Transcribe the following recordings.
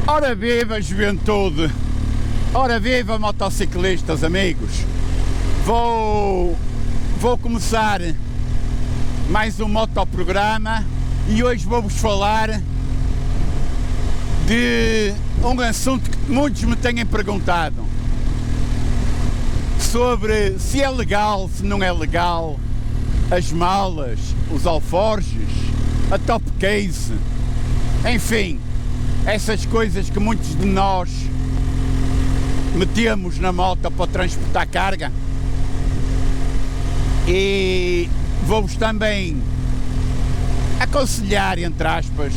Ora viva juventude, ora viva motociclistas amigos. Vou começar mais um motoprograma e hoje vou-vos falar de um assunto que muitos me têm perguntado sobre se é legal, se não é legal, as malas, os alforjes, a top case, enfim, essas coisas que muitos de nós metemos na moto para transportar carga. E vou-vos também aconselhar, entre aspas,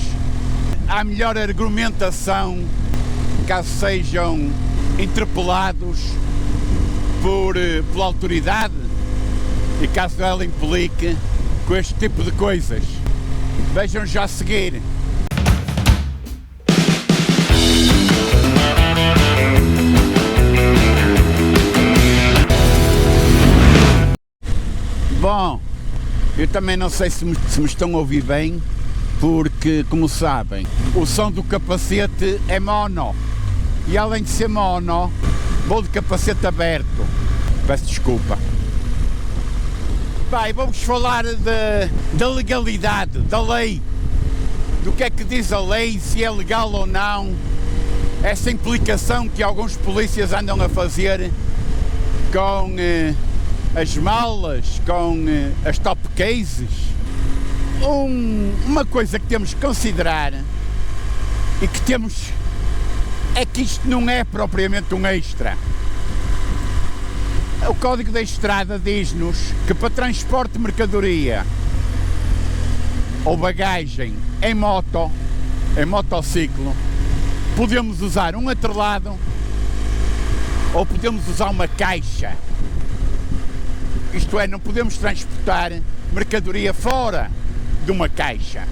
a melhor argumentação caso sejam interpelados pela autoridade e caso ela implique com este tipo de coisas. Vejam já a seguir. Bom, eu também não sei se me estão a ouvir bem, porque, como sabem, o som do capacete é mono, e além de ser mono, vou de capacete aberto, peço desculpa. Bem, vamos falar da legalidade, da lei, do que é que diz a lei, se é legal ou não, essa implicação que alguns polícias andam a fazer com as malas, com as top cases. Uma coisa que temos que considerar e que temos é que isto não é propriamente um extra. O Código da Estrada diz-nos que para transporte de mercadoria ou bagagem em motociclo, podemos usar um atrelado ou podemos usar uma caixa. Isto é, não podemos transportar mercadoria fora de uma caixa.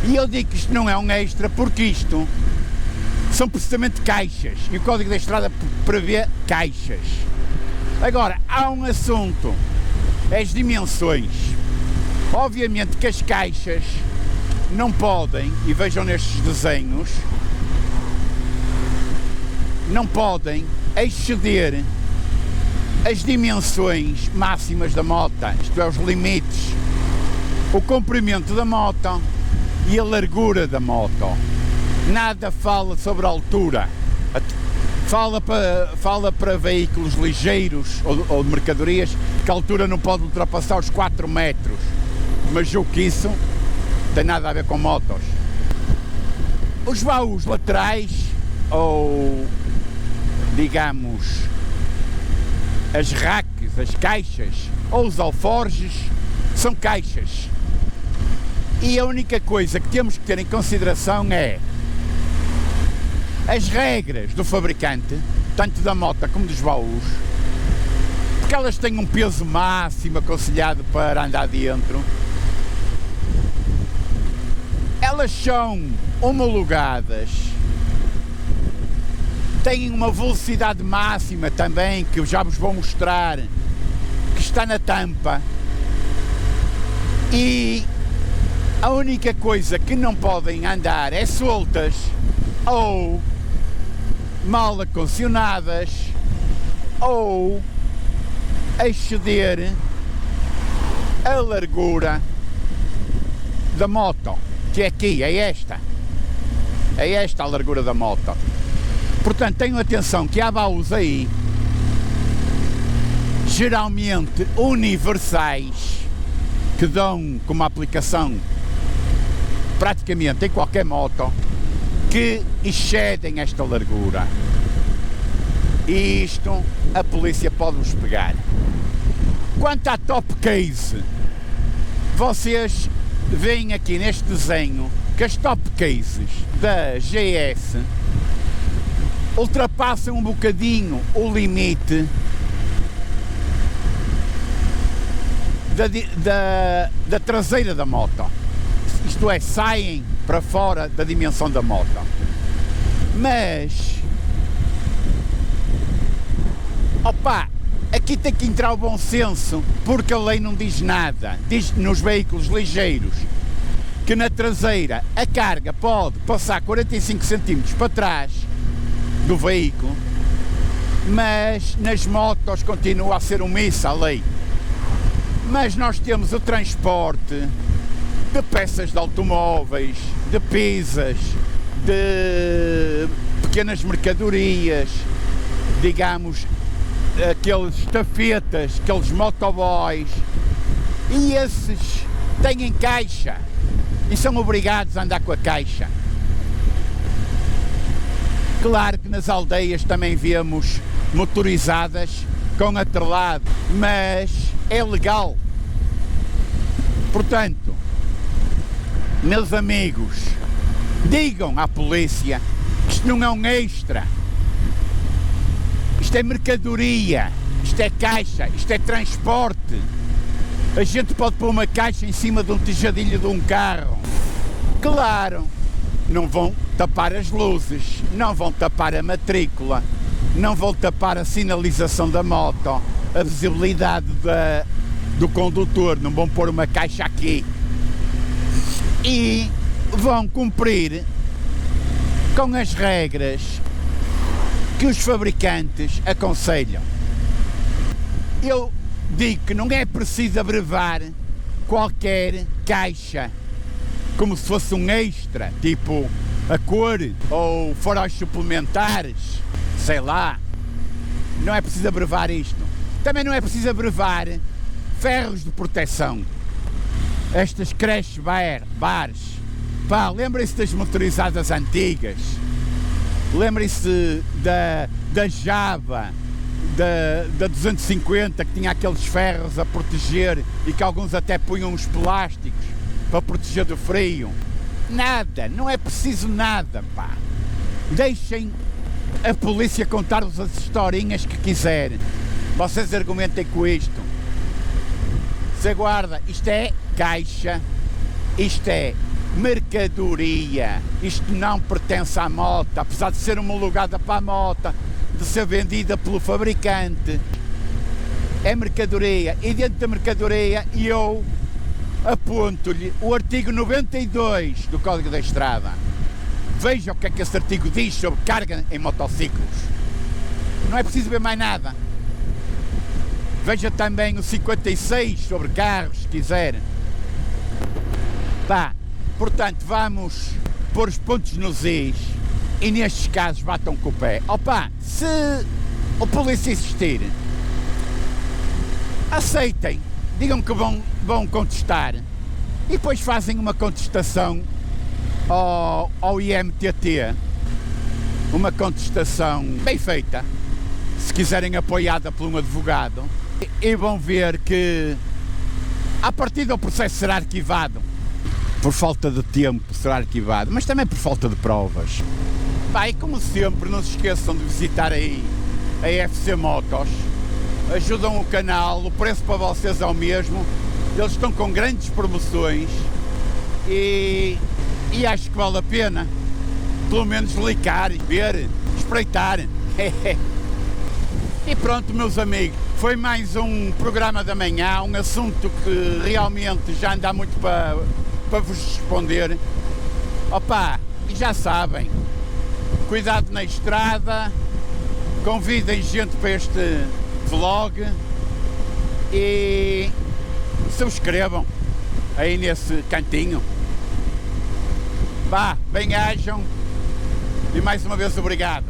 E eu digo que isto não é um extra porque isto são precisamente caixas e o Código da Estrada prevê caixas. Agora, há um assunto, as dimensões. Obviamente que as caixas não podem, e vejam nestes desenhos, não podem exceder as dimensões máximas da moto, isto é, os limites, o comprimento da moto e a largura da moto. Nada fala sobre a altura, fala para veículos ligeiros ou de mercadorias que a altura não pode ultrapassar os 4 metros, mas julgo que isso não tem nada a ver com motos. Os baús laterais, ou digamos as racks, as caixas ou os alforjes, são caixas. E a única coisa que temos que ter em consideração é as regras do fabricante, tanto da moto como dos baús, porque elas têm um peso máximo aconselhado para andar dentro. Elas são homologadas, têm uma velocidade máxima também, que eu já vos vou mostrar, que está na tampa. E a única coisa que não podem andar é soltas ou mal acondicionadas ou exceder a largura da moto, que é aqui, é esta a largura da moto. Portanto, tenham atenção que há baús aí, geralmente universais, que dão como aplicação praticamente em qualquer moto, que excedem esta largura. E isto a polícia pode-vos pegar. Quanto à top case, vocês veem aqui neste desenho que as top cases da GS ultrapassam um bocadinho o limite da traseira da moto, isto é, saem para fora da dimensão da moto. Mas opa, aqui tem que entrar o bom senso, porque a lei não diz nada, diz nos veículos ligeiros que na traseira a carga pode passar 45 cm para trás do veículo, mas nas motos continua a ser omissa a lei. Mas nós temos o transporte de peças de automóveis, de pizzas, de pequenas mercadorias, digamos, aqueles estafetas, aqueles motoboys, e esses têm caixa e são obrigados a andar com a caixa. Claro que nas aldeias também vemos motorizadas com atrelado, mas é legal. Portanto, meus amigos, digam à polícia que isto não é um extra, isto é mercadoria, isto é caixa, isto é transporte. A gente pode pôr uma caixa em cima de um tejadilho de um carro. Claro, não vão tapar as luzes, não vão tapar a matrícula, não vão tapar a sinalização da moto, a visibilidade do condutor, não vão pôr uma caixa aqui. E vão cumprir com as regras que os fabricantes aconselham. Eu digo que não é preciso abrevar qualquer caixa como se fosse um extra, tipo a cor ou faróis suplementares, sei lá. Não é preciso abrevar isto. Também não é preciso abrevar ferros de proteção. Estas crash bars. Pá, lembrem-se das motorizadas antigas. Lembrem-se da Java, da 250, que tinha aqueles ferros a proteger e que alguns até punham os plásticos para proteger do frio. Nada, não é preciso nada, pá. Deixem a polícia contar-vos as historinhas que quiserem. Vocês argumentem com isto. Se guarda, isto é caixa, isto é mercadoria, isto não pertence à moto, apesar de ser homologada para a moto, de ser vendida pelo fabricante. É mercadoria, e dentro da mercadoria eu aponto-lhe o artigo 92 do Código da Estrada. Veja o que é que esse artigo diz sobre carga em motociclos. Não é preciso ver mais nada. Veja também o 56 sobre carros, se quiser. Pá, portanto, vamos pôr os pontos nos is e nestes casos batam com o pé. Opa, se o polícia insistir, aceitem, digam que vão contestar e depois fazem uma contestação ao IMTT, uma contestação bem feita, se quiserem apoiada por um advogado, e vão ver que a partir do processo será arquivado. Por falta de tempo será arquivado, mas também por falta de provas. Pá, e como sempre, não se esqueçam de visitar aí a FC Motos, ajudam o canal, o preço para vocês é o mesmo, eles estão com grandes promoções e acho que vale a pena, pelo menos ligar, ver, espreitar. E pronto, meus amigos, foi mais um programa da manhã, um assunto que realmente já anda muito para vos responder. Opa, e já sabem, cuidado na estrada, convidem gente para este vlog e subscrevam aí nesse cantinho. Vá, bem-ajam e mais uma vez obrigado.